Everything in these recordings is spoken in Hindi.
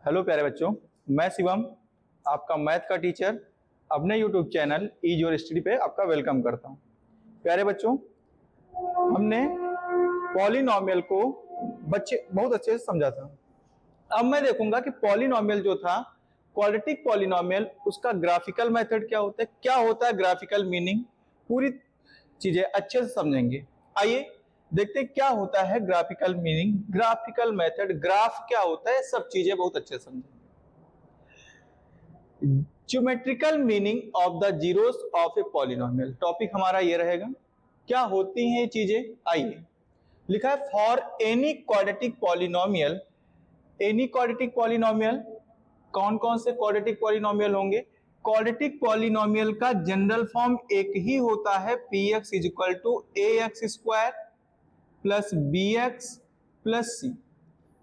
हेलो प्यारे बच्चों, मैं शिवम, आपका मैथ का टीचर, अपने YouTube channel ease your study पे आपका वेलकम करता हूँ। प्यारे बच्चों, हमने पॉलिनॉमियल को बच्चे बहुत अच्छे से समझा था। अब मैं देखूंगा कि पॉलिनॉमियल जो था, क्वाड्रेटिक पॉलिनॉमियल, उसका ग्राफिकल मेथड क्या होता है, क्या होता है ग्राफिकल मीनिंग, पूरी चीजें अच्छे से समझेंगे। आइए देखते हैं क्या होता है graphical meaning, graphical method, graph क्या होता है, सब चीजें बहुत अच्छे से समझेंगे। Geometrical meaning of the zeros of A polynomial, topic हमारा ये रहेगा। क्या होती हैं ये चीजें, आइए। लिखा है for any quadratic polynomial, any quadratic polynomial, कौन कौन से क्वाड्रेटिक पॉलिनॉमियल होंगे? क्वाड्रेटिक पॉलिनॉमियल का जनरल फॉर्म एक ही होता है, p x is equal to a x square plus b x plus c,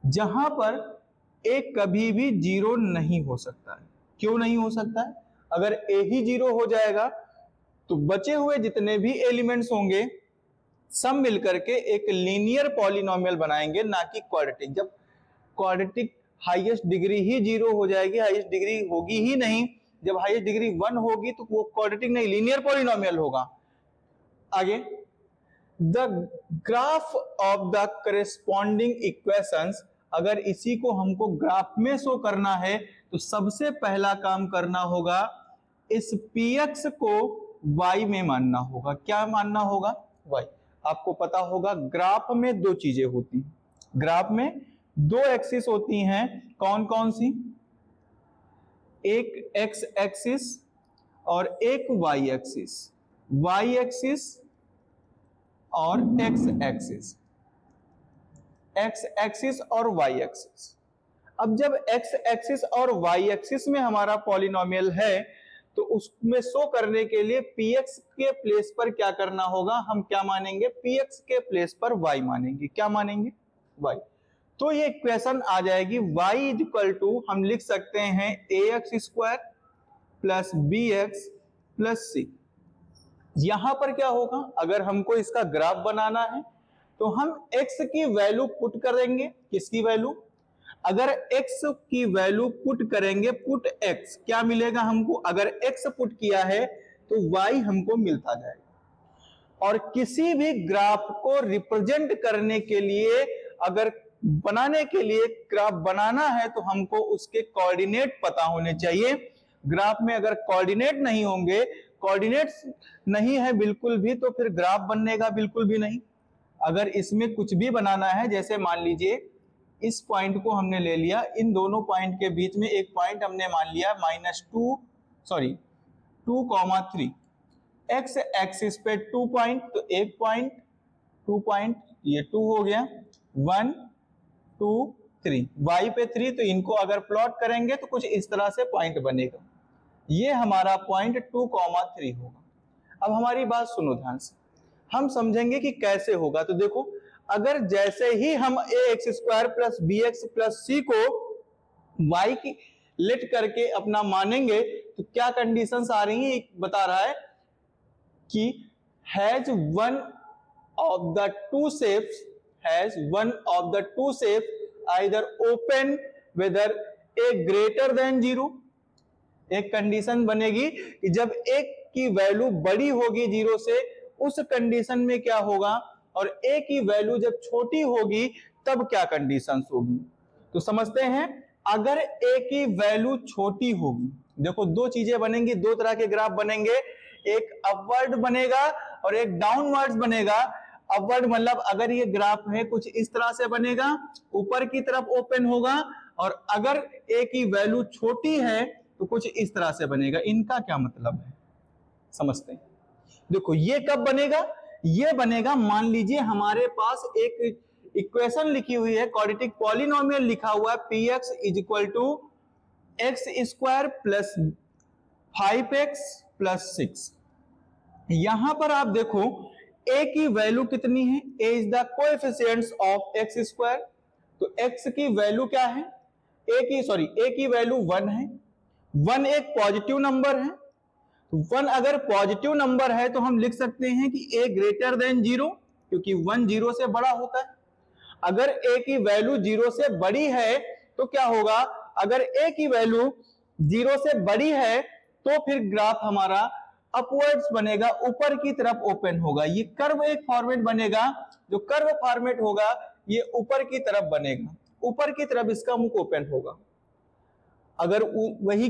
जहां पर ए कभी भी जीरो नहीं हो सकता है। क्यों नहीं हो सकता है? अगर ए ही जीरो हो जाएगा तो बचे हुए जितने भी एलिमेंट्स होंगे सब मिलकर के एक लीनियर पॉलिनॉमियल बनाएंगे, ना कि क्वाड्रेटिक। जब क्वाड्रेटिक हाईएस्ट डिग्री ही जीरो हो जाएगी, हाईएस्ट डिग्री होगी ही नहीं। जब हाईएस्ट डिग्री 1 होगी तो वो क्वाड्रेटिक नहीं, लीनियर पॉलिनॉमियल होगा। आगे, the graph of the corresponding equations, अगर इसी को हमको ग्राफ में शो करना है तो सबसे पहला काम करना होगा, इस px को y में मानना होगा। क्या मानना होगा? y। आपको पता होगा ग्राफ में दो चीजें होती हैं, ग्राफ में दो एक्सिस होती हैं। कौन कौन सी? एक x एक्सिस और एक y एक्सिस, y एक्सिस और x एक्सिस, x एक्सिस और y एक्सिस। अब जब x एक्सिस और y एक्सिस में हमारा पॉलिनॉमियल है तो उसमें शो करने के लिए px के प्लेस पर क्या करना होगा? हम क्या मानेंगे? px के प्लेस पर y मानेंगे। क्या मानेंगे? y। तो ये इक्वेशन आ जाएगी y इज इक्वल टू, हम लिख सकते हैं ax square plus bx plus c। यहां पर क्या होगा? अगर हमको इसका ग्राफ बनाना है तो हम x की वैल्यू पुट करेंगे। किसकी वैल्यू? अगर x की वैल्यू पुट करेंगे, पुट x, क्या मिलेगा हमको? अगर x पुट किया है तो y हमको मिलता जाएगा। और किसी भी ग्राफ को रिप्रेजेंट करने के लिए, अगर बनाने के लिए ग्राफ बनाना है तो हमको उसके कोऑर्डिनेट पता होने चाहिए। ग्राफ में अगर कोऑर्डिनेट नहीं होंगे, कोऑर्डिनेट्स नहीं है बिल्कुल भी, तो फिर ग्राफ बनेगा बिल्कुल भी नहीं। अगर इसमें कुछ भी बनाना है, जैसे मान लीजिए इस पॉइंट को हमने ले लिया, इन दोनों पॉइंट के बीच में एक पॉइंट हमने मान लिया -2,3, एक्स एक्सिस पे 2 पॉइंट, तो एक पॉइंट 2 पॉइंट, ये 2 हो गया, 1 2 3, y पे 3, तो इनको अगर प्लॉट करेंगे तो कुछ इस तरह से पॉइंट बनेगा। ये हमारा पॉइंट 2,3 होगा। अब हमारी बात सुनो ध्यान से, हम समझेंगे कि कैसे होगा। तो देखो, अगर जैसे ही हम a x square plus b x plus c को y की लेट करके अपना मानेंगे तो क्या कंडीशंस आ रही है? बता रहा है कि has one of the two shapes, has one of the two shapes either open whether a greater than zero. एक कंडीशन बनेगी कि जब एक की वैल्यू बड़ी होगी जीरो से, उस कंडीशन में क्या होगा, और ए की वैल्यू जब छोटी होगी तब क्या कंडीशंस होगी। तो समझते हैं, अगर ए की वैल्यू छोटी होगी, देखो दो चीजें बनेंगी, दो तरह के ग्राफ बनेंगे, एक अपवर्ड बनेगा और एक डाउनवर्ड्स बनेगा। अपवर्ड मतलब अगर ये ग्राफ है कुछ इस तरह से बनेगा, ऊपर की तरफ ओपन होगा, और अगर ए की वैल्यू छोटी है तो कुछ इस तरह से बनेगा। इनका क्या मतलब है, समझते हैं। देखो ये कब बनेगा? ये बनेगा, मान लीजिए हमारे पास एक इक्वेशन लिखी हुई है, क्वाड्रेटिक पॉलिनॉमियल लिखा हुआ है, px is equal to x square plus 5x plus 6। यहां पर आप देखो a की वैल्यू कितनी है? a is the coefficients of x square, तो x की वैल्यू क्या है? a की वैल्यू 1 है। 1 एक पॉजिटिव नंबर है, तो 1 अगर पॉजिटिव नंबर है तो हम लिख सकते हैं कि a ग्रेटर देन 0, क्योंकि 1 0 से बड़ा होता है। अगर a की वैल्यू 0 से बड़ी है तो क्या होगा? अगर ए की वैल्यू 0 से बड़ी है तो फिर ग्राफ हमारा अपवर्ड्स बनेगा, ऊपर की तरफ ओपन होगा। ये कर्व एक फॉर्मेट बनेगा, जो कर्व फॉर्मेट होगा ये ऊपर की तरफ बनेगा, ऊपर की तरफ इसका मुख ओपन होगा। अगर वही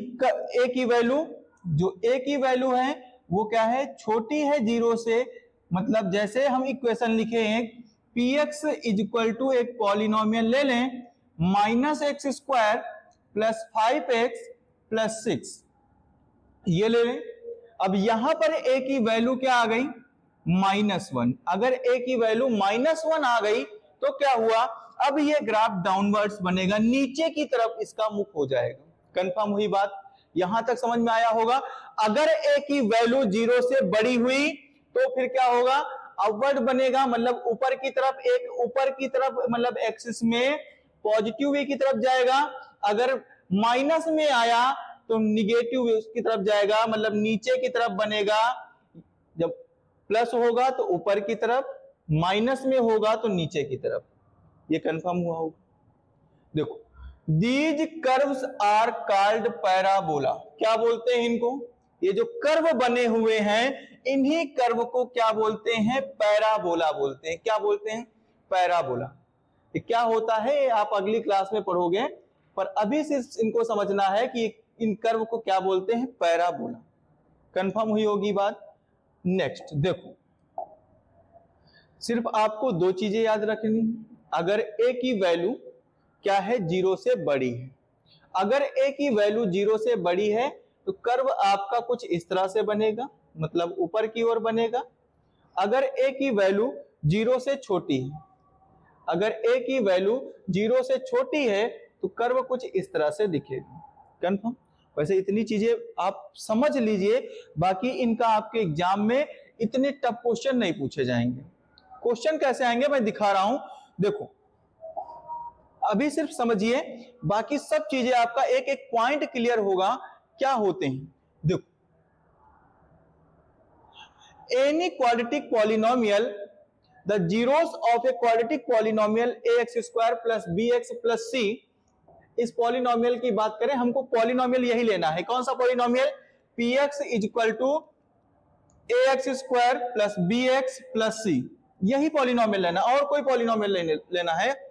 ए की वैल्यू, जो ए की वैल्यू है वो क्या है, छोटी है 0 से, मतलब जैसे हम इक्वेशन लिखे हैं px इज इक्वल टू एक पॉलिनोमियल ले लें -x² प्लस 5x प्लस 6, ये ले लें। अब यहां पर a की वैल्यू क्या आ गई, -1। अगर a की वैल्यू -1 आ गई तो क्या हुआ, अब ये ग्राफ डाउनवर्ड्स बनेगा, नीचे की तरफ इसका मुख हो जाएगा। कंफर्म हुई बात, यहां तक समझ में आया होगा। अगर a की वैल्यू 0 से बड़ी हुई तो फिर क्या होगा, अपवर्ड बनेगा, मतलब ऊपर की तरफ, एक ऊपर की तरफ मतलब एक्सिस में पॉजिटिव वे की तरफ जाएगा। अगर माइनस में आया तो निगेटिव वे उसकी तरफ जाएगा, मतलब नीचे की तरफ बनेगा। जब प्लस होगा तो ऊपर की तरफ, माइनस में होगा तो नीचे की तरफ। ये कंफर्म हुआ होगा। देखो, these curves are called parabola. क्या बोलते हैं इनको, ये जो कर्व बने हुए हैं इन्हीं कर्व को क्या बोलते हैं, पैराबोला बोलते हैं। क्या बोलते हैं, पैराबोला। ये क्या होता है आप अगली क्लास में पढ़ोगे, पर अभी सिर्फ इनको समझना है कि इन कर्व को क्या बोलते हैं, पैराबोला। कंफर्म हुई होगी बात। नेक्स्ट देखो, सिर्फ आपको दो चीजें याद रखनी। अगर a की वैल्यू क्या है, 0 से बड़ी है, अगर a की वैल्यू 0 से बड़ी है तो कर्व आपका कुछ इस तरह से बनेगा, मतलब ऊपर की ओर बनेगा। अगर a की वैल्यू 0 से छोटी है, अगर a की वैल्यू 0 से छोटी है तो कर्व कुछ इस तरह से दिखेगा। कंफर्म। वैसे इतनी चीजें आप समझ लीजिए, बाकी इनका आपके एग्जाम में इतने टफ क्वेश्चन नहीं पूछे जाएंगे। क्वेश्चन कैसे आएंगे मैं दिखा रहा हूं, देखो अभी सिर्फ समझिए, बाकी सब चीजें आपका एक एक पॉइंट क्लियर होगा क्या होते हैं। देखो, any quadratic polynomial, the zeros of a quadratic polynomial ax² plus bx plus c। इस पॉलिनोमियल की बात करें, हमको पॉलिनोमियल यही लेना है। कौन सा polynomial, px is equal to ax² plus bx plus c, यही पॉलिनोमियल लेना, और कोई पॉलिनोमियल लेना है।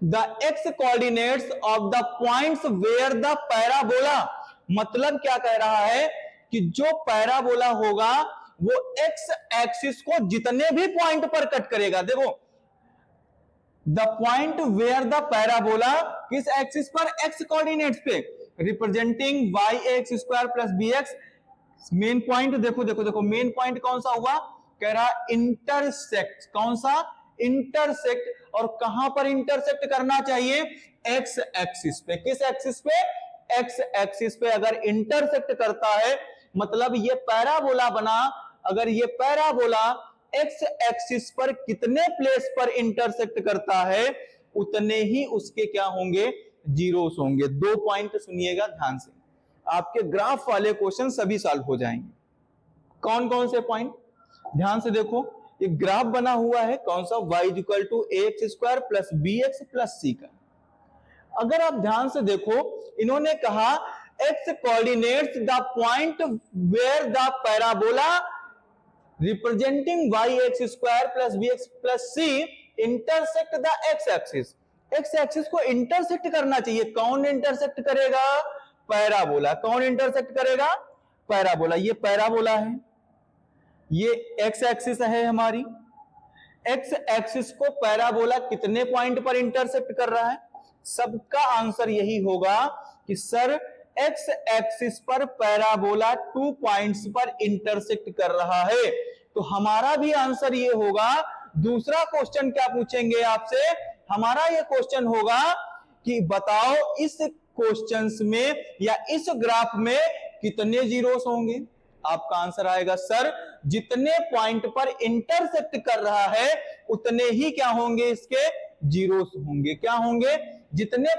The x coordinates of the points where the parabola, मतलब क्या कह रहा है कि जो पैराबोला होगा वो x एक्सिस को जितने भी पॉइंट पर कट करेगा। देखो, the point where the parabola, किस एक्सिस पर, x कोऑर्डिनेट्स पे, representing y(ax²) plus bx। Main point देखो देखो देखो, मेन पॉइंट कौन सा हुआ, कह रहा इंटरसेक्ट। कौन सा, इंटरसेक्ट। और कहां पर इंटरसेक्ट करना चाहिए, x एक्सिस पे। किस एक्सिस पे, x एक्सिस पे अगर इंटरसेक्ट करता है मतलब ये पैराबोला बना। अगर ये पैराबोला x एक्सिस पर कितने प्लेस पर इंटरसेक्ट करता है उतने ही उसके क्या होंगे, जीरोस होंगे। दो पॉइंट सुनिएगा ध्यान से, आपके ग्राफ वाले क्वेश्चन सभी सॉल्व हो जाएंगे। कौन कौन से पॉइंट, ध्यान से देखो, ये ग्राफ बना हुआ है कौन सा, y equal to ax² plus bx plus c का। अगर आप ध्यान से देखो, इन्होंने कहा x coordinates the point where the parabola representing y(ax² plus bx plus c intersect the x axis. x axis को इंटरसेक्ट करना चाहिए। कौन इंटरसेक्ट करेगा, पैराबोला। कौन इंटरसेक्ट करेगा, पैराबोला। ये पैराबोला है, ये x एक्सिस है हमारी। x एक्सिस को पैराबोला कितने पॉइंट पर इंटरसेक्ट कर रहा है, सबका आंसर यही होगा कि सर x एक्सिस पर पैराबोला 2 पॉइंट्स पर इंटरसेक्ट कर रहा है। तो हमारा भी आंसर ये होगा। दूसरा क्वेश्चन क्या पूछेंगे आपसे, हमारा ये क्वेश्चन होगा कि बताओ इस क्वेश्चंस में या इस ग्राफ में कितने जीरोस होंगे। आपका आंसर आएगा सर जितने पॉइंट पर इंटरसेक्ट कर रहा है उतने ही क्या होंगे, इसके जीरोस होंगे। क्या होंगे, जितने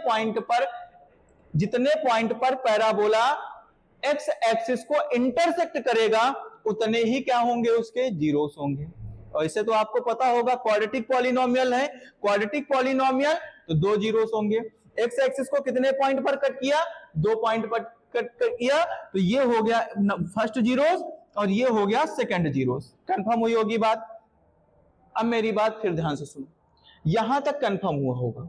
पॉइंट पर पैराबोला x एक्सिस को इंटरसेक्ट करेगा उतने ही क्या होंगे, उसके जीरोस होंगे। और इसे तो आपको पता होगा क्वाड्रेटिक पॉलिनोमियल है, क्वाड्रेटिक पॉलिनोमियल तो 2 जीरोस होंगे। एक्स एक्सिस को कितने पॉइंट पर कट किया, 2 पॉइंट पर कट किया, तो ये हो गया फर्स्ट जीरोस और ये हो गया सेकंड जीरोस। कंफर्म हुई होगी बात। अब मेरी बात फिर ध्यान से सुनो, यहां तक कंफर्म हुआ होगा।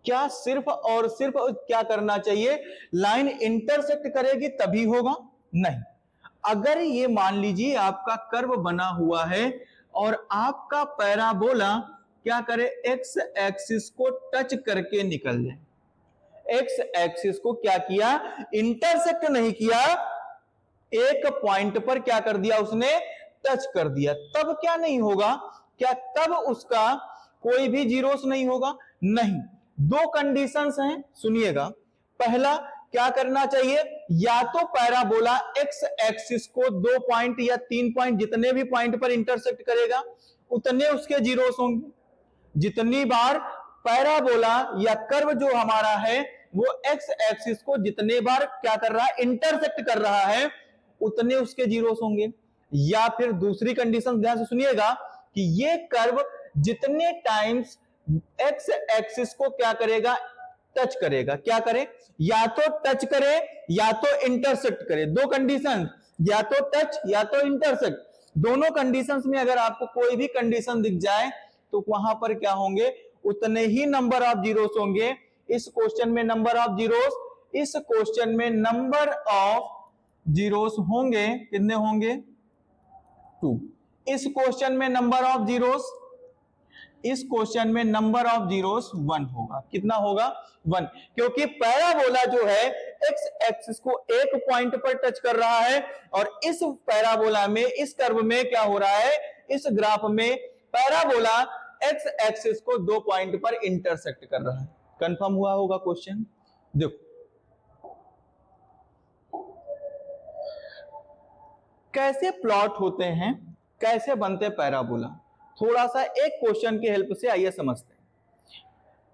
क्या सिर्फ और सिर्फ क्या करना चाहिए, लाइन इंटरसेक्ट करेगी तभी होगा? नहीं। अगर ये मान लीजिए आपका कर्व बना हुआ है और आपका पैराबोला क्या करे, एक्स एक्सिस को टच करके निकल जाए। एक्स एक्सिस को क्या किया, इंटरसेक्ट नहीं किया, एक पॉइंट पर क्या कर दिया उसने, टच कर दिया, तब क्या नहीं होगा, क्या तब उसका कोई भी जीरोस नहीं होगा? नहीं। दो कंडीशंस हैं, सुनिएगा। पहला, क्या करना चाहिए, या तो पैराबोला एक्स एक्सिस को 2 पॉइंट या 3 पॉइंट जितने भी पॉइंट पर इंटरसेक्ट करेगा उतने उसके जीरोस होंगे। जितनी बार पैराबोला या कर्व जो हमारा है वो एक्स एक्सिस को जितने बार क्या कर रहा है, इंटरसेक्ट कर रहा है, उतने उसके जीरोस होंगे। या फिर दूसरी कंडीशन ध्यान से सुनिएगा कि ये कर्व जितने टाइम्स एक्स एक्सिस को क्या करेगा, टच करेगा, क्या करे, या तो टच करे या तो इंटरसेक्ट करे। दो कंडीशन, या तो टच या तो इंटरसेक्ट। दोनों कंडीशंस में अगर आपको कोई भी कंडीशन दिख जाए तो वहां पर क्या होंगे, उतने ही नंबर ऑफ जीरोस होंगे। इस क्वेश्चन में नंबर ऑफ जीरोस, इस क्वेश्चन में नंबर ऑफ जीरोस होंगे, कितने होंगे, 2। इस क्वेश्चन में नंबर ऑफ जीरोस, इस क्वेश्चन में नंबर ऑफ जीरोस 1 होगा। कितना होगा, 1, क्योंकि पैराबोला जो है एक्स एक्सिस को एक पॉइंट पर टच कर रहा है और इस पैराबोला में, इस कर्व में क्या हो रहा है, इस ग्राफ में पैराबोला एक्स एक्सिस को 2 पॉइंट पर इंटरसेक्ट कर रहा है। कंफर्म हुआ होगा क्वेश्चन। देखो कैसे प्लॉट होते हैं, कैसे बनते पैराबोला, थोड़ा सा एक क्वेश्चन की हेल्प से आइए समझते हैं।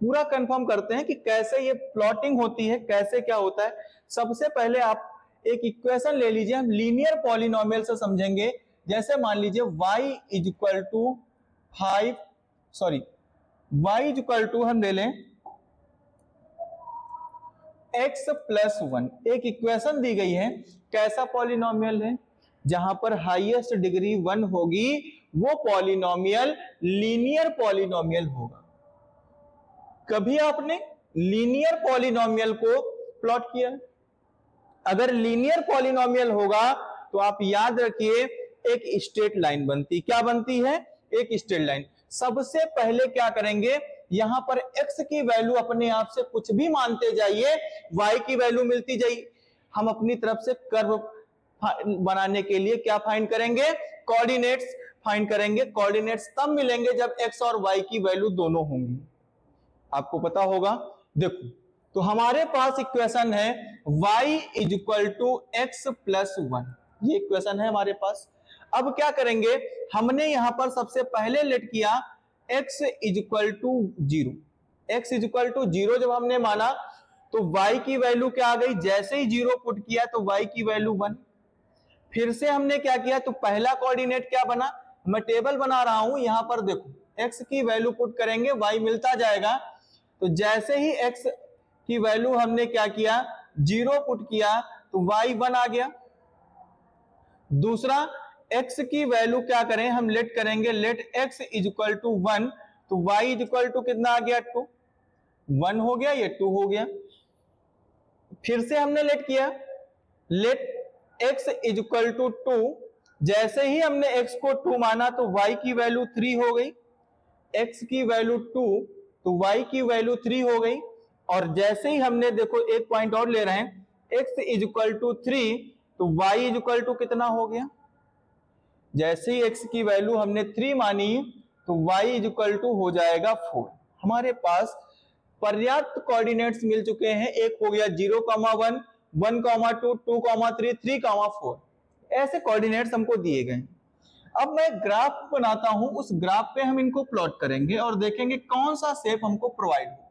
पूरा कंफर्म करते हैं कि कैसे ये प्लॉटिंग होती है, कैसे क्या होता है। सबसे पहले आप एक इक्वेशन ले लीजिए, हम लीनियर पॉलिनोमियल से समझेंगे। जैसे मान लीजिए y is equal to 5, sorry y is equal to हम ले लें x प्लस 1। एक इक्वेशन दी गई है, कैसा पॉलिनोमियल है, जहां पर हाईएस्ट डिग्री 1 होगी वो पॉलिनोमियल लीनियर पॉलिनोमियल होगा। कभी आपने लीनियर पॉलिनोमियल को प्लॉट किया? अगर लीनियर पॉलिनोमियल होगा तो आप याद रखिए एक स्ट्रेट लाइन बनती, क्या बनती है, एक स्ट्रेट लाइन। सबसे पहले क्या करेंगे, यहां पर x की वैल्यू अपने आप से कुछ भी मानते जाइए, y की वैल्यू मिलती जाइए। हम अपनी तरफ से कर्व बनाने के लिए क्या फाइंड करेंगे, कोऑर्डिनेट्स फाइंड करेंगे। कोऑर्डिनेट्स तब मिलेंगे जब x और y की वैल्यू दोनों होंगी, आपको पता होगा। देखो तो हमारे पास इक्वेशन है y is equal to x plus 1, ये इक्वेशन है हमारे पास। अब क्या करेंगे, हमने यहां पर सबसे पहले लेट किया x is equal to 0। x is equal to 0 जब हमने माना तो y की वैल्यू क्या आ गई, जैसे ही 0 पुट किया तो y की वैल्यू 1। फिर से हमने क्या किया, तो पहला कोऑर्डिनेट क्या बना, मैं टेबल बना रहा हूं, यहां पर देखो x की वैल्यू पुट करेंगे y मिलता जाएगा। तो जैसे ही x की वैल्यू हमने क्या किया, 0 पुट किया तो y 1 आ गया। दूसरा x की वैल्यू क्या करें, हम लेट करेंगे, let x is equal to 1, तो y इज इक्वल टू कितना आ गया, 2, 1 हो गया, ये 2 हो गया। फिर से हमने लेट किया, let x is equal to 2, जैसे ही हमने x को 2 माना तो y की वैल्यू 3 हो गई, x की वैल्यू 2 तो y की वैल्यू 3 हो गई। और जैसे ही हमने देखो एक पॉइंट और ले रहे हैं, x इज इक्वल टू 3 तो y इज इक्वल टू कितना हो गया, जैसे ही x की वैल्यू हमने 3 मानी तो y इज इक्वल टू हो जाएगा 4। हमारे पास पर्याप्त कोऑर्डिनेट्स मिल चुके हैं, एक हो गया 0,1, 1,2, 2,3, 3,4, ऐसे कोऑर्डिनेट्स हमको दिए गए। अब मैं ग्राफ बनाता हूं, उस ग्राफ पे हम इनको प्लॉट करेंगे और देखेंगे कौन सा शेप हमको प्रोवाइड होगा।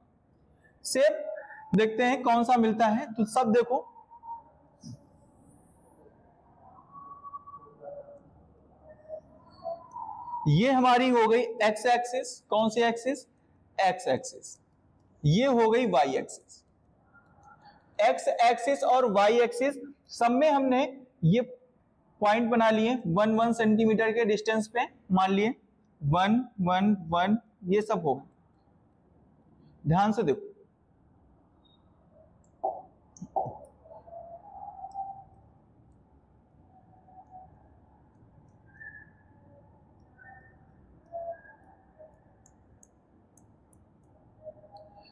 शेप देखते हैं कौन सा मिलता है, तो सब देखो ये हमारी हो गई एक्स एक्सिस, कौन सी एक्सिस, एक्स एक्सिस। ये हो गई वाई एक्सिस। एक्स एक्सिस और वाई एक्सिस सब में हमने ये पॉइंट बना लिए 1 सेंटीमीटर के डिस्टेंस पे, मान लिए 1 1 1, ये सब होगा। ध्यान से देखो,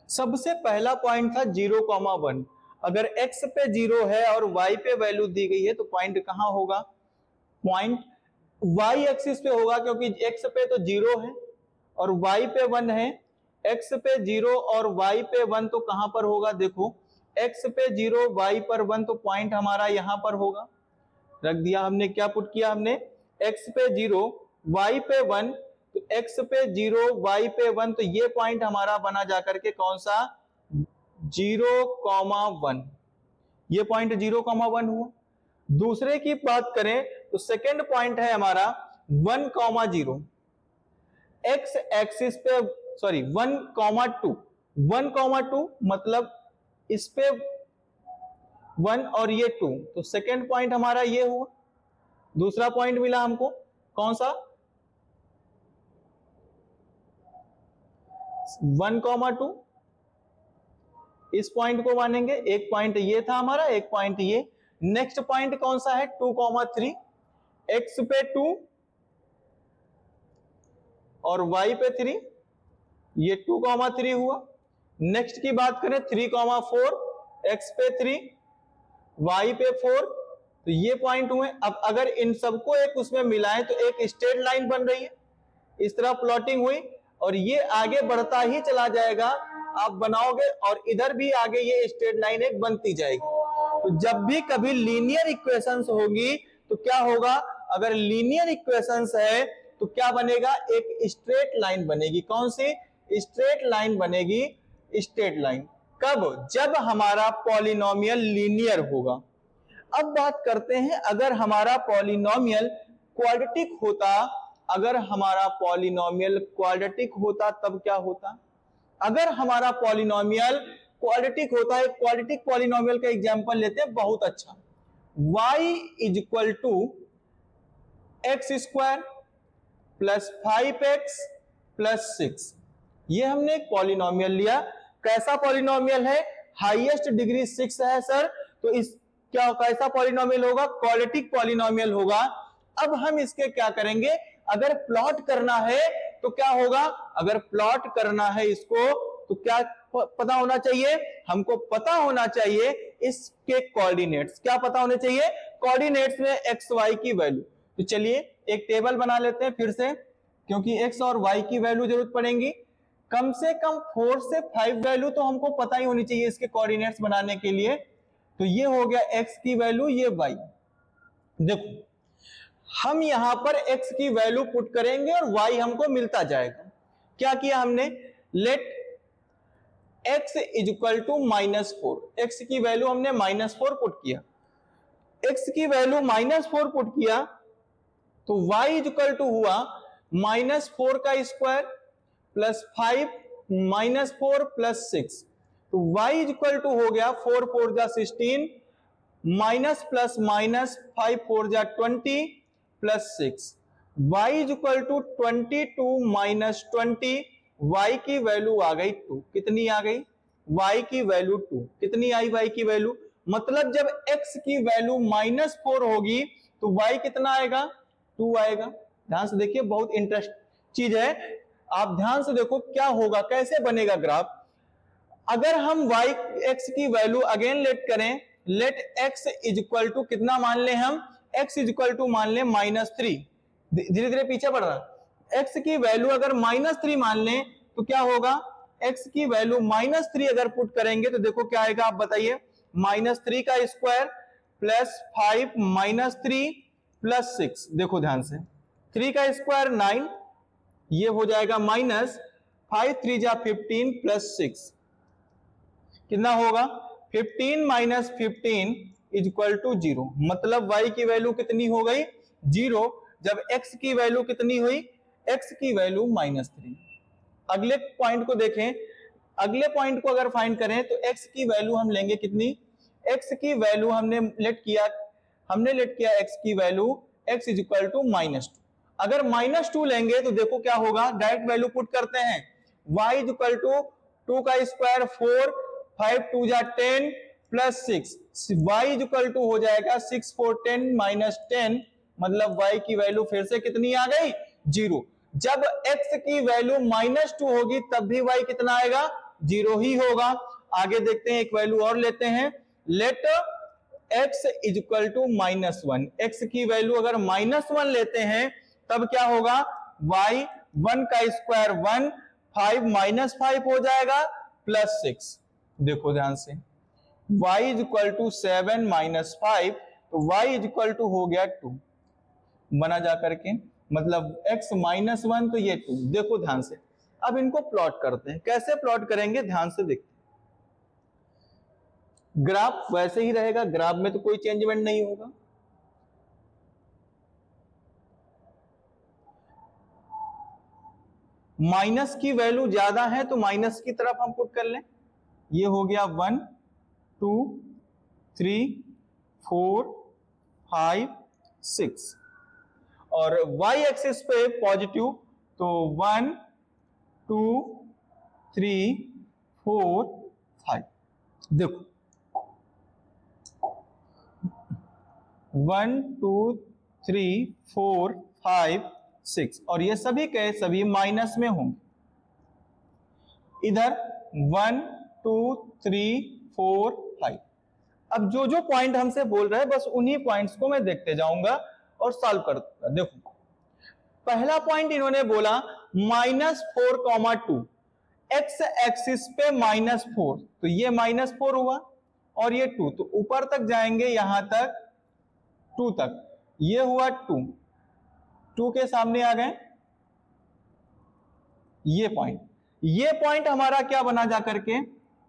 सबसे पहला पॉइंट था 0,1। अगर x पे 0 है और y पे वैल्यू दी गई है तो पॉइंट कहां होगा? पॉइंट y एक्सिस पे होगा, क्योंकि x पे तो 0 है और y पे 1 है। x पे 0 और y पे 1 तो कहां पर होगा? देखो, x पे 0 y पर 1 तो पॉइंट हमारा यहां पर होगा। रख दिया हमने, क्या पुट किया हमने? x पे 0 y पे 1, तो x पे 0 y पे 1, तो ये पॉइंट हमारा बना जाकर के कौन सा? 0,1। ये पॉइंट 0,1 हुआ। दूसरे की बात करें तो सेकेंड पॉइंट है हमारा 1,0। x एक्सिस पे, सॉरी 1,2, 1,2 मतलब इस पे 1 और ये 2, तो सेकेंड पॉइंट हमारा ये हुआ। दूसरा पॉइंट मिला हमको, कौन सा? 1,2। इस पॉइंट को मानेंगे। एक पॉइंट ये था हमारा, एक पॉइंट ये। नेक्स्ट पॉइंट कौन सा है? 2,3। x पे 2 और y पे 3, ये 2,3 हुआ। नेक्स्ट की बात करें 3,4, x पे 3 y पे 4, तो ये पॉइंट हुए। अब अगर इन सबको एक उसमें मिलाएं तो एक स्ट्रेट लाइन बन रही है, इस तरह प्लॉटिंग हुई और ये आगे बढ़ता ही चला जाएगा। आप बनाओगे और इधर भी आगे ये स्ट्रेट लाइन एक बनती जाएगी। तो जब भी कभी लीनियर इक्वेशंस होगी तो क्या होगा? अगर लीनियर इक्वेशंस है तो क्या बनेगा? एक स्ट्रेट लाइन बनेगी। कौन सी स्ट्रेट लाइन बनेगी? Straight line. कब? जब हमारा पॉलिनोमियल लीनियर होगा। अब बात करते हैं, अगर हमारा पॉलिनोमियल क्वाड्रेटिक होता, अगर हमारा पॉलिनोमियल क्वाड्रेटिक होता तब क्या होता? अगर हमारा पॉलिनोमियल क्वाड्रेटिक होता है, क्वाड्रेटिक पॉलिनोमियल का एग्जांपल लेते हैं, बहुत अच्छा। y is equal to x square plus 5x plus 6, ये हमने एक पॉलिनोमियल लिया। कैसा पॉलिनोमियल है? हाईएस्ट डिग्री 6 है सर, तो इस क्या कैसा पॉलिनोमियल होगा? क्वाड्रेटिक पॉलिनोमियल होगा। अब हम इसके क्या करेंगे? अगर प्लॉट करना है तो क्या होगा? अगर प्लॉट करना है इसको तो क्या पता होना चाहिए? हमको पता होना चाहिए इसके कोऑर्डिनेट्स। क्या पता होने चाहिए? कोऑर्डिनेट्स में एक्स वाई की वैल्यू। तो चलिए एक टेबल बना लेते हैं फिर से, क्योंकि एक्स और वाई की वैल्यू जरूरत पड़ेगी। कम से कम 4 से 5 वैल्यू तो हमको पता ही होनी चाहिए इसके कोऑर्डिनेट्स बनाने के लिए। तो ये हो गया एक्स की वैल्यू, ये वाई। देखो, हम यहां पर x की वैल्यू पुट करेंगे और y हमको मिलता जाएगा। क्या किया हमने? Let x is equal to -4, x की वैल्यू हमने -4 पुट किया। x की वैल्यू -4 पुट किया तो y इज इक्वल टू हुआ -4 का स्क्वायर प्लस 5 -4 प्लस 6, तो y इज इक्वल टू हो गया 4 4 जा 16 माइनस प्लस माइनस 5 4 जा 20 plus 6, y is equal to 22 minus 20, y की वैल्यू आ गई 2। कितनी आ गई? y की वैल्यू 2। कितनी आई y की वैल्यू? मतलब जब x की वैल्यू -4 होगी तो y कितना आएगा? 2 आएगा। ध्यान से देखिए, बहुत इंटरेस्ट चीज है। आप ध्यान से देखो क्या होगा, कैसे बनेगा ग्राफ। अगर हम y x की वैल्यू अगेन लेट करें, let x is equal to कितना मान ले हम? x इज इक्वल टू मान ले -3। धीरे धीरे पीछे बढ़ रहा। x की वैल्यू अगर -3 मान लें तो क्या होगा? x की वैल्यू -3 अगर पुट करेंगे तो देखो क्या आएगा, आप बताइए। -3 का स्क्वायर प्लस 5 -3 प्लस 6, देखो ध्यान से, 3 का स्क्वायर 9, ये हो जाएगा -5 3 जा 15 प्लस 6, कितना होगा? 15 माइनस 15 इज इक्वल टू 0। मतलब y की वैल्यू कितनी हो गई? 0। जब x की वैल्यू कितनी हुई? x की वैल्यू -3। अगले पॉइंट को देखें, अगले पॉइंट को अगर फाइंड करें तो x की वैल्यू हम लेंगे कितनी, x की वैल्यू हमने लेट किया x की value x is equal to -2। अगर -2 लेंगे तो देखो क्या होगा, डायरेक्ट वैल्यू पुट करते हैं, y इज इक्वल टू 2 का स्क्वायर 4, 5 2 जा 10 plus 6, y is equal to हो जाएगा 6 4 10 -10, मतलब y की वैल्यू फिर से कितनी आ गई, 0। जब x की वैल्यू -2 होगी तब भी y कितना आएगा, 0 ही होगा। आगे देखते हैं, एक वैल्यू और लेते हैं, let x is equal to -1। x की वैल्यू अगर -1 लेते हैं तब क्या होगा, y 1 का स्क्वायर 1, 5 -5 हो जाएगा प्लस 6। देखो ध्यान से, y इज इक्वल टू 7 -5, तो y इज इक्वल टू हो गया 2 बना जाकर के, मतलब x -1 तो ये 2। देखो ध्यान से, अब इनको प्लॉट करते हैं, कैसे प्लॉट करेंगे ध्यान से देखते हैं। ग्राफ वैसे ही रहेगा, ग्राफ में तो कोई चेंजमेंट नहीं होगा। माइनस की वैल्यू ज्यादा है तो माइनस की तरफ हम पुट कर लें, ये हो गया 1 2 3 4 5 6, और y एक्सिस पे पॉजिटिव तो 1 2 3 4 5। देखो 1 2 3 4 5 6, और ये सभी के सभी माइनस में होंगे। इधर 1 2 3 4 5। अब जो जो पॉइंट हमसे बोल रहे हैं बस उन्हीं पॉइंट्स को मैं देखते जाऊंगा और सॉल्व करता। देखो पहला पॉइंट इन्होंने बोला -4,2, x एक्सिस पे -4, तो ये -4 हुआ और ये 2, तो ऊपर तक जाएंगे यहां तक 2 तक, ये हुआ 2 के सामने आ गए ये पॉइंट हमारा क्या बना जा करके,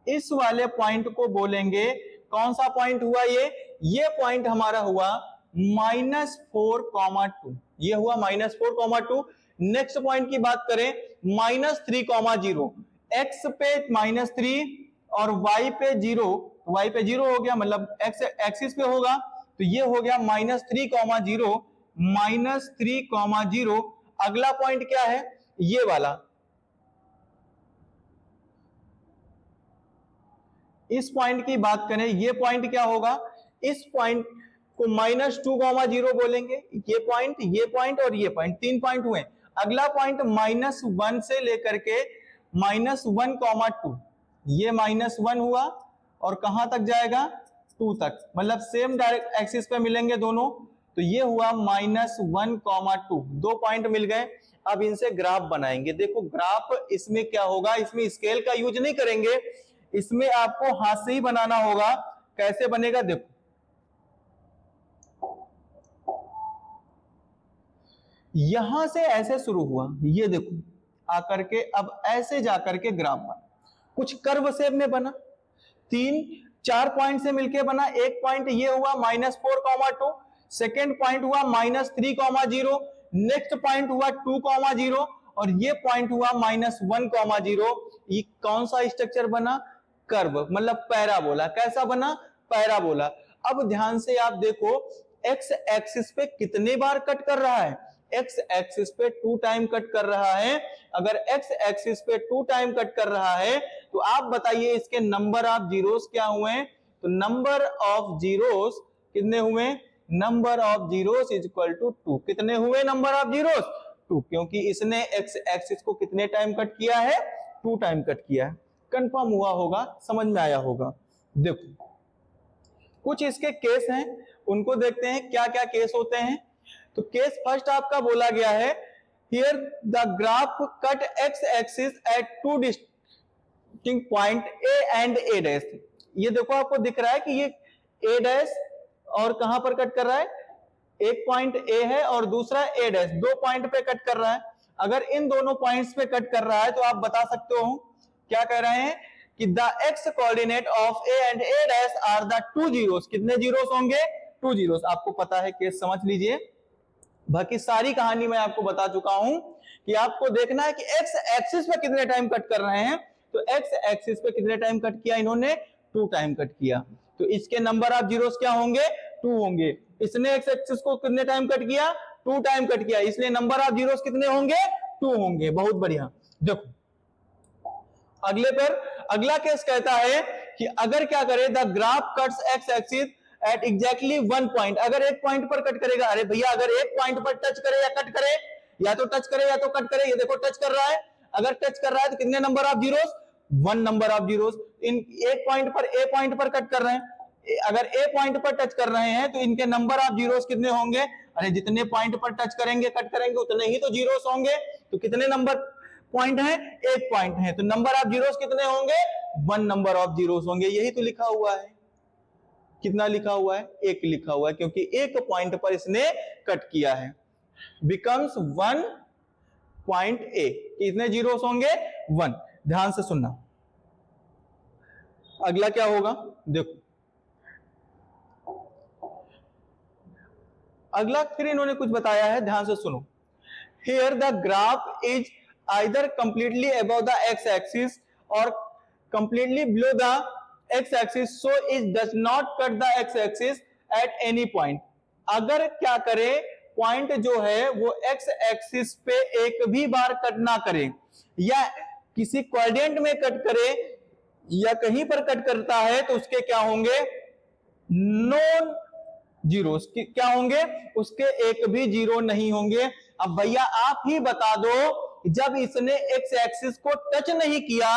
इस वाले पॉइंट को बोलेंगे, कौन सा पॉइंट हुआ ये पॉइंट हमारा हुआ -4,2, ये हुआ -4,2। नेक्स्ट पॉइंट की बात करें -3,0, x पे -3 और y पे 0, y पे 0 हो गया, मतलब x एक्सिस पे होगा, तो ये हो गया -3,0, -3,0। अगला पॉइंट क्या है, ये वाला, इस पॉइंट की बात करें, ये पॉइंट क्या होगा, इस पॉइंट को -2,0 बोलेंगे, ये पॉइंट और ये पॉइंट, 3 पॉइंट हुए। अगला पॉइंट -1 से लेकर के -1,2, ये -1 हुआ और कहां तक जाएगा, 2 तक, मतलब सेम डायरेक्ट एक्सिस पे मिलेंगे दोनों, तो ये हुआ -1,2, 2 पॉइंट मिल गए। अब इनसे ग्राफ बनाएंगे। देखो ग्राफ इसमें क्या होगा, इसमें स्केल का यूज नहीं करेंगे, इसमें आपको हाथ से ही बनाना होगा। कैसे बनेगा, देखो यहां से ऐसे शुरू हुआ, ये देखो आकर के अब ऐसे जाकर के ग्राफ बना, कुछ कर्व शेप में बना, 3-4 पॉइंट से मिलके बना। एक पॉइंट ये हुआ -4,2, सेकेंड पॉइंट हुआ -3,0, नेक्स्ट पॉइंट हुआ 2,0 और ये पॉइंट हुआ -1,0। ये कौन सा स्ट्रक्चर बना, कर्व, मतलब पैराबोला। कैसा बना, पैराबोला। अब ध्यान से आप देखो, एक्स एक्सिस पे कितने बार कट कर रहा है, एक्स एक्सिस पे 2 टाइम कट कर रहा है। अगर एक्स एक्सिस पे 2 टाइम कट कर रहा है तो आप बताइए इसके नंबर ऑफ जीरोस क्या हुए, तो नंबर ऑफ जीरोस कितने हुए, number of zeros is equal to 2। कितने हुए नंबर ऑफ जीरोस, 2, क्योंकि इसने एक्स एक्सिस को कितने टाइम कट किया है, 2 टाइम कट किया है। कंफर्म हुआ होगा, समझ में आया होगा। देखो कुछ इसके केस हैं, उनको देखते हैं क्या क्या केस होते हैं। तो केस फर्स्ट आपका बोला गया है, here the graph cut x axis at 2 distinct point A and a dash. ये देखो आपको दिख रहा है कि ये ए डैश और कहां पर कट कर रहा है, एक पॉइंट ए है और दूसरा ए डैश, 2 पॉइंट पे कट कर रहा है। अगर इन दोनों पॉइंट्स पे कट कर रहा है तो आप बता सकते हो क्या कह रहे हैं कि the x coordinate of a and a dash are the 2 zeros. कितने जीरोस होंगे, 2 जीरोस। आपको पता है, केस समझ लीजिए, बाकी सारी कहानी मैं आपको बता चुका हूं कि आपको देखना है कि एक्स एक्सिस पे कितने टाइम कट कर रहे हैं। तो एक्स एक्सिस पे कितने टाइम कट किया इन्होंने, 2 टाइम कट किया, तो इसके नंबर ऑफ जीरोस क्या होंगे, 2 होंगे। इसने एक्स एक्सिस को कितने टाइम कट किया, 2 टाइम कट किया, इसलिए नंबर ऑफ जीरोस कितने होंगे, 2 होंगे। बहुत बढ़िया। देखो अगले पर, अगला केस कहता है कि अगर क्या करे, the graph cuts x axis at exactly 1 point, अगर एक पॉइंट पर कट करेगा, अरे भैया अगर एक पॉइंट पर टच करे या कट करे, या तो टच करे या तो कट करे, ये देखो टच कर रहा है, अगर टच कर रहा है तो कितने number of zeros, 1 number of zeros. इन एक पॉइंट पर, ए पॉइंट पर कट कर रहे हैं, अगर ए पॉइंट पर टच कर रहे हैं तो इनके नंबर ऑफ जीरोस कितने होंगे, अरे जितने पॉइंट पर टच करेंगे कट करेंगे उतने ही तो जीरोस होंगे, तो कितने नंबर पॉइंट है, एक पॉइंट है, तो नंबर ऑफ जीरोस कितने होंगे, 1 नंबर ऑफ जीरोस होंगे। यही तो लिखा हुआ है, कितना लिखा हुआ है, 1 लिखा हुआ है, क्योंकि एक पॉइंट पर इसने कट किया है। बिकम्स 1 पॉइंट ए, कितने जीरोस होंगे, 1। ध्यान से सुनना, अगला क्या होगा, देखो अगला फिर इन्होंने कुछ बताया है, ध्यान से सुनो। Here the graph is either completely above the x-axis or completely below the x-axis, so it does not cut the x-axis at any point। अगर क्या करे, पॉइंट जो है वो x-axis पे एक भी बार कट ना करे, या किसी क्वाड्रेंट में कट करे, या कहीं पर कट करता है, तो उसके क्या होंगे, नॉन जीरोस, क्या होंगे, उसके एक भी जीरो नहीं होंगे। अब भैया आप ही बता दो, जब इसने एक्स एक्सिस को टच नहीं किया,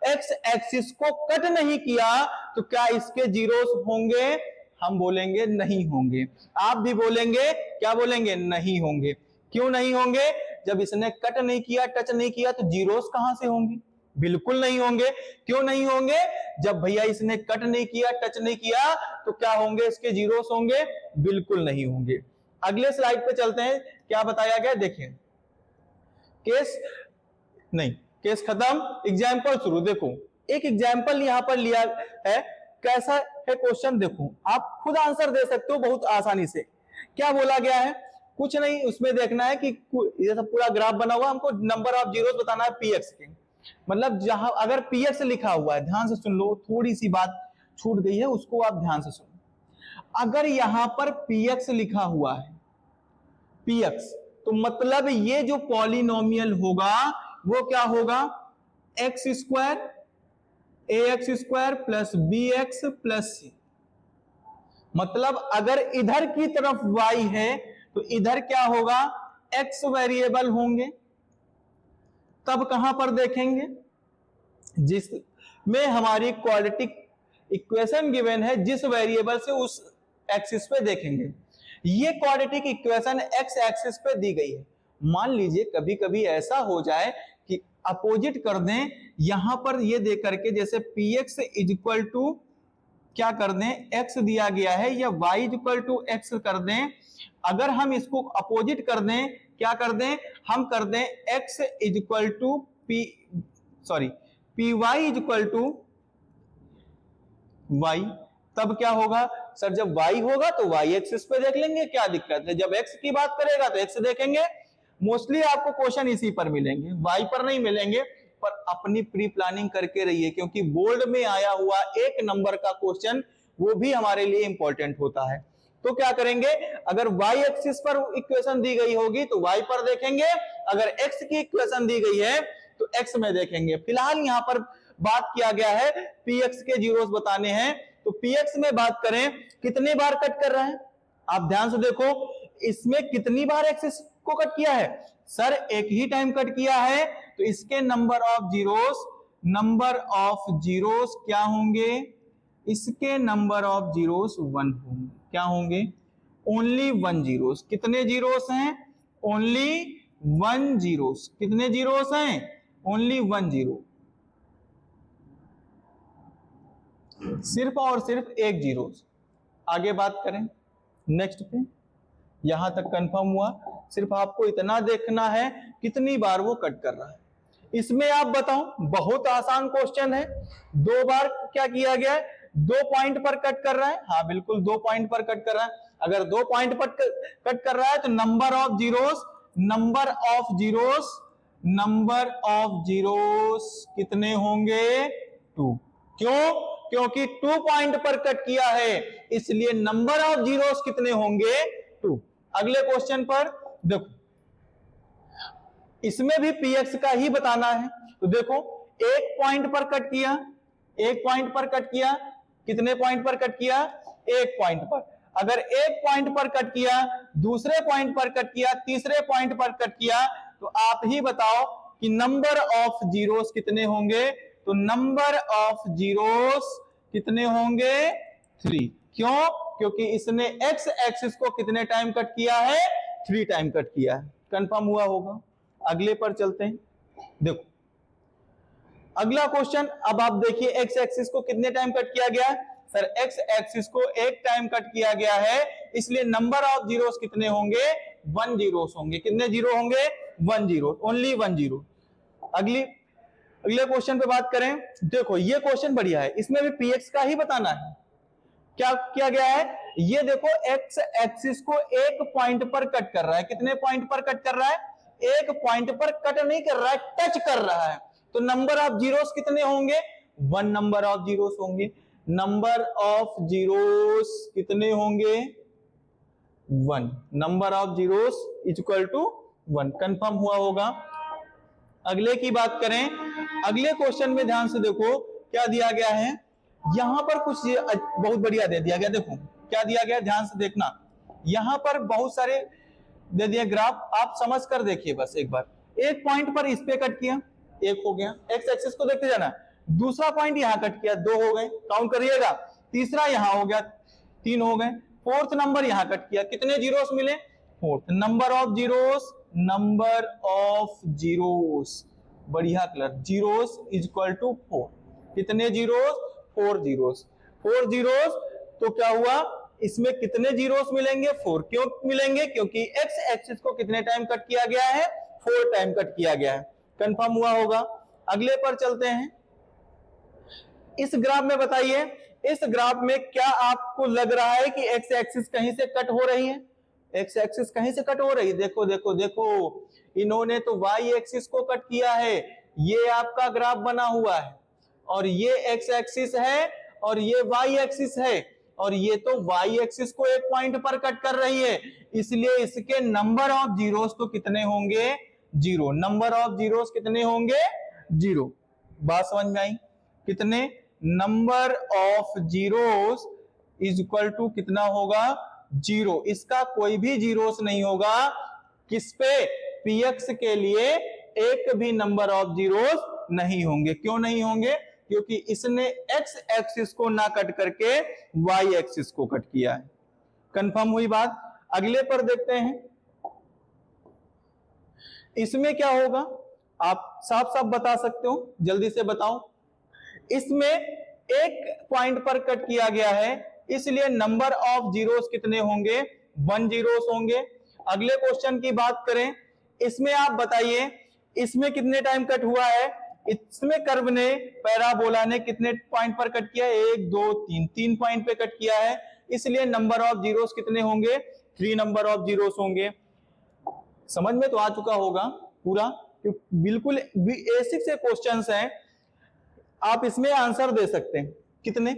एक्स एक्सिस को कट नहीं किया, तो क्या इसके जीरोस होंगे, हम बोलेंगे नहीं होंगे। आप भी बोलेंगे, क्या बोलेंगे, नहीं होंगे। क्यों नहीं होंगे, जब इसने कट नहीं किया, टच नहीं किया, तो जीरोस कहां से होंगे, बिल्कुल नहीं होंगे। क्यों नहीं होंगे, जब भैया इसने कट नहीं किया, टच नहीं किया, तो क्या होंगे, इसके जीरोस होंगे, बिल्कुल नहीं होंगे। अगले स्लाइड पे चलते हैं, क्या बताया गया देखिए, केस नहीं, केस खत्म, एग्जाम्पल शुरू। देखो एक एग्जाम्पल यहां पर लिया है, कैसा है क्वेश्चन, देखो आप खुद आंसर दे सकते हो बहुत आसानी से। क्या बोला गया है, कुछ नहीं, उसमें देखना है कि ये सब पूरा ग्राफ बना हुआ, हमको नंबर ऑफ जीरोस बताना है पीएक्स के, मतलब जहां अगर पीएक्स लिखा हुआ है, ध्यान से सुन लो, थोड़ी सी बात छूट गई है, उसको आप ध्यान से सुनो। अगर यहां पर पीएक्स लिखा हुआ है, पीएक्स, तो मतलब ये जो पॉलिनोमियल होगा वो क्या होगा, x square a x square plus b x plus c. मतलब अगर इधर की तरफ y है तो इधर क्या होगा, x वेरिएबल होंगे। तब कहां पर देखेंगे, जिसमें हमारी क्वाड्रेटिक इक्वेशन गिवन है, जिस वेरिएबल से उस एक्सिस पे देखेंगे। ये क्वाड्रेटिक इक्वेशन एक्स एक्सिस पे दी गई है। मान लीजिए कभी कभी ऐसा हो जाए कि अपोजिट कर दें, यहां पर ये दे करके, जैसे px इज इक्वल टू क्या कर दें, x दिया गया है, या y is equal to x कर दें। अगर हम इसको अपोजिट कर दें, क्या कर दें, हम कर दें x is equal to P, sorry P Y is equal to y, तब क्या होगा सर, जब y होगा तो y एक्सिस पे देख लेंगे, क्या दिक्कत है। जब x की बात करेगा तो x देखेंगे। मोस्टली आपको क्वेश्चन इसी पर मिलेंगे, y पर नहीं मिलेंगे। पर अपनी प्री प्लानिंग करके रहिए, क्योंकि बोर्ड में आया हुआ 1 नंबर का क्वेश्चन वो भी हमारे लिए इंपॉर्टेंट होता है। तो क्या करेंगे, अगर y एक्सिस पर इक्वेशन दी गई होगी तो y पर देखेंगे, अगर x की इक्वेशन दी गई है तो x में देखेंगे। फिलहाल यहां पर बात किया गया है px के जीरोस बताने हैं, तो px में बात करें कितने बार कट कर रहा है, आप ध्यान से देखो, इसमें कितनी बार एक्सिस को कट किया है, सर एक ही टाइम कट किया है, तो इसके नंबर ऑफ जीरोस क्या होंगे, इसके नंबर ऑफ जीरोस 1 होंगे। क्या होंगे, ओनली 1 जीरोस। कितने जीरोस हैं, ओनली 1 जीरोस। कितने जीरोस हैं, ओनली 1 जीरो, सिर्फ और सिर्फ 1 जीरोस। आगे बात करें नेक्स्ट पे, यहां तक कंफर्म हुआ, सिर्फ आपको इतना देखना है कितनी बार वो कट कर रहा है। इसमें आप बताओ, बहुत आसान क्वेश्चन है। 2 बार क्या किया गया है, 2 पॉइंट पर कट कर रहा है, हाँ बिल्कुल 2 पॉइंट पर कट कर रहा है। अगर 2 पॉइंट पर कट कर रहा है तो number of zeros number of zeros कितने होंगे? 2। क्यों? क्योंकि 2 पॉइंट पर कट किया है, इसलिए नंबर ऑफ जीरोस कितने होंगे? 2। अगले क्वेश्चन पर देखो, इसमें भी px का ही बताना है। तो देखो, एक पॉइंट पर कट किया, एक पॉइंट पर कट किया, कितने पॉइंट पर कट किया? एक पॉइंट पर। अगर एक पॉइंट पर कट किया, दूसरे पॉइंट पर कट किया, तीसरे पॉइंट पर कट किया, तो आप ही बताओ कि नंबर ऑफ जीरोस कितने होंगे? तो नंबर ऑफ जीरोस कितने होंगे? 3। क्यों? क्योंकि इसने एक्स एक्सिस को कितने टाइम कट किया है? 3 टाइम कट किया है। कंफर्म हुआ होगा। अगले पर चलते हैं। देखो, अगला क्वेश्चन, अब आप देखिए एक्स एक्सिस को कितने टाइम कट किया गया? सर, एक्स एक्सिस को एक टाइम कट किया गया है, इसलिए नंबर ऑफ जीरोस कितने होंगे? 1 जीरोस होंगे। कितने जीरो होंगे? 1 जीरो, ओनली 1 जीरो। अगले क्वेश्चन पे बात करें। देखो, ये क्वेश्चन बढ़िया है, इसमें भी px का ही बताना है। क्या किया गया है? ये देखो, एक्स एक्सिस को एक पॉइंट पर कट कर रहा है। कितने पॉइंट पर कट कर रहा है? एक पॉइंट पर कट नहीं कर रहा है, टच कर रहा है। तो नंबर ऑफ जीरोस कितने होंगे? 1 नंबर ऑफ जीरोस होंगे। नंबर ऑफ जीरोस कितने होंगे? 1। Number of zeros is equal to 1। Confirm हुआ होगा। अगले की बात करें, अगले क्वेश्चन में ध्यान से देखो क्या दिया गया है। यहां पर कुछ बहुत बढ़िया दे दिया गया। देखो क्या दिया गया, ध्यान से देखना। यहां पर बहुत सारे दे दिए ग्राफ, आप समझ कर देखिए बस एक बार। एक पॉइंट पर इस पे कट किया, एक हो गया, एक्स एक्सिस को देखते जाना। दूसरा पॉइंट यहां कट किया, 2 हो गए, काउंट करिएगा। तीसरा यहां हो गया, 3 हो गए। फोर्थ नंबर यहां कट किया, कितने जीरोस मिले? 4। Number of zeros, number of zeros, बढ़िया colour, zeros is equal to 4। कितने जीरोस? 4 जीरोस। 4 जीरोस, तो क्या हुआ, इसमें कितने जीरोस मिलेंगे? 4। क्यों मिलेंगे? क्योंकि एक्स एक्सिस को कितने टाइम कट किया गया है? 4 टाइम कट किया गया है। कंफर्म हुआ होगा। अगले पर चलते हैं। इस ग्राफ में बताइए, इस ग्राफ में क्या आपको लग रहा है कि एक्स एक्सिस कहीं से कट हो रही है? एक्स एक्सिस कहीं से कट हो रही है? देखो देखो देखो, इन्होंने तो वाई एक्सिस को कट किया है। ये आपका ग्राफ बना हुआ है, और ये एक्स एक्सिस है, और ये वाई एक्सिस है, और ये तो वाई एक्सिस को एक पॉइंट पर कट कर रही है, इसलिए इसके नंबर ऑफ जीरोस तो कितने होंगे? 0। नंबर ऑफ जीरोस कितने होंगे? 0। बात समझ में आई? कितने? Number of zeros is equal to कितना होगा? 0। इसका कोई भी जीरोस नहीं होगा। किस पे? px के लिए एक भी नंबर ऑफ जीरोस नहीं होंगे। क्यों नहीं होंगे? क्योंकि इसने x एक्सिस को ना कट करके y एक्सिस को कट किया है। कंफर्म हुई बात। अगले पर देखते हैं, इसमें क्या होगा, आप साफ साफ बता सकते हो, जल्दी से बताओ। इसमें एक पॉइंट पर कट किया गया है, इसलिए नंबर ऑफ जीरोस कितने होंगे? 1 जीरोस होंगे। अगले क्वेश्चन की बात करें, इसमें आप बताइए, इसमें कितने टाइम कट हुआ है? इसमें कर्व ने, पैराबोला ने कितने पॉइंट पर कट किया? 1 2 3, 3 पॉइंट पे कट किया है, इसलिए नंबर ऑफ जीरोस कितने होंगे? 3 नंबर ऑफ जीरोस होंगे। समझ में तो आ चुका होगा पूरा, बिल्कुल बेसिक से क्वेश्चंस हैं, आप इसमें आंसर दे सकते हैं। कितने?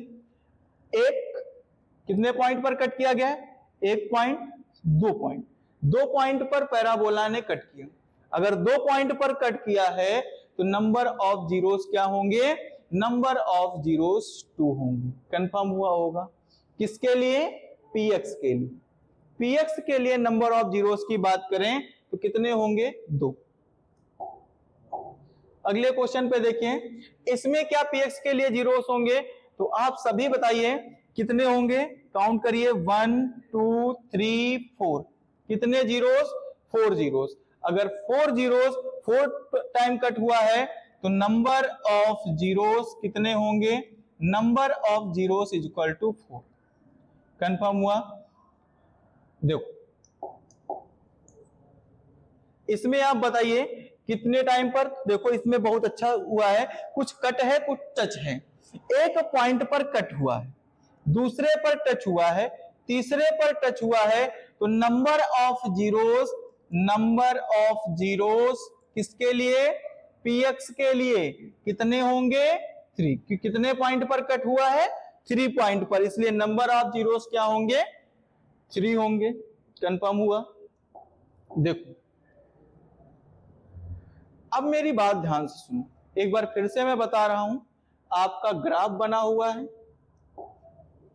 कितने पॉइंट पर कट किया गया है? 1 पॉइंट, 2 पॉइंट। 2 पॉइंट पर पैराबोला ने कट किया। अगर 2 पॉइंट पर कट किया है तो नंबर ऑफ जीरोस क्या होंगे? नंबर ऑफ जीरोस 2 होंगे। कंफर्म हुआ होगा। किसके लिए? px के लिए। px के लिए नंबर ऑफ जीरोस की बात करें तो कितने होंगे? 2। अगले क्वेश्चन पे देखें, इसमें क्या px के लिए जीरोस होंगे? तो आप सभी बताइए कितने होंगे? काउंट करिए, 1 2 3 4। कितने जीरोस? 4 जीरोस। अगर 4 जीरोस 4 टाइम कट हुआ है तो नंबर ऑफ जीरोस कितने होंगे? Number of zeros is equal to 4। Confirm हुआ। देखो, इसमें आप बताइए कितने टाइम पर। देखो, इसमें बहुत अच्छा हुआ है, कुछ कट है, कुछ टच है। एक पॉइंट पर कट हुआ है, दूसरे पर टच हुआ है, तीसरे पर टच हुआ है, तो नंबर ऑफ जीरोस किसके लिए? px के लिए कितने होंगे? 3। कितने पॉइंट पर कट हुआ है? 3 पॉइंट पर, इसलिए नंबर ऑफ जीरोस क्या होंगे? 3 होंगे। कंफर्म हुआ? देखो अब मेरी बात ध्यान से सुनो, एक बार फिर से मैं बता रहा हूं। आपका ग्राफ बना हुआ है,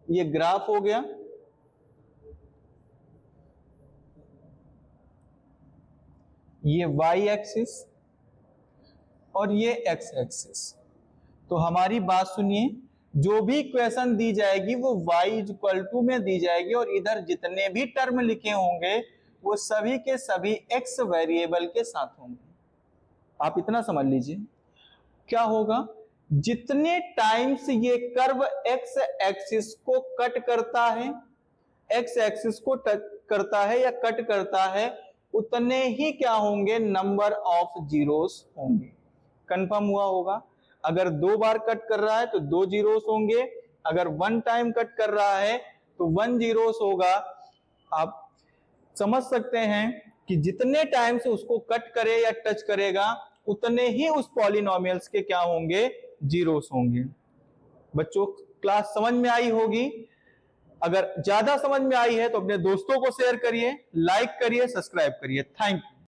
ये ग्राफ हो गया, ये y एक्सिस और ये x एक्सिस। तो हमारी बात सुनिए, जो भी क्वेश्चन दी जाएगी वो y इक्वल टू में दी जाएगी और इधर जितने भी टर्म लिखे होंगे वो सभी के सभी x वेरिएबल के साथ होंगे। आप इतना समझ लीजिए, क्या होगा, जितने टाइम्स ये कर्व x एक्सिस को कट करता है, x एक्सिस को टच करता है या कट करता है, उतने ही क्या होंगे? नंबर ऑफ जीरोस होंगे। कंफर्म हुआ होगा? अगर 2 बार कट कर रहा है तो 2 जीरोस होंगे, अगर 1 टाइम कट कर रहा है तो 1 जीरोस होगा। आप समझ सकते हैं कि जितने टाइम से उसको कट करे या टच करेगा उतने ही उस पॉलिनोमियल्स के क्या होंगे? जीरोस होंगे। बच्चों क्लास समझ में आई होगी? अगर ज्यादा समझ में आई है तो अपने दोस्तों को शेयर करिए, लाइक करिए, सब्सक्राइब करिए। Thank you.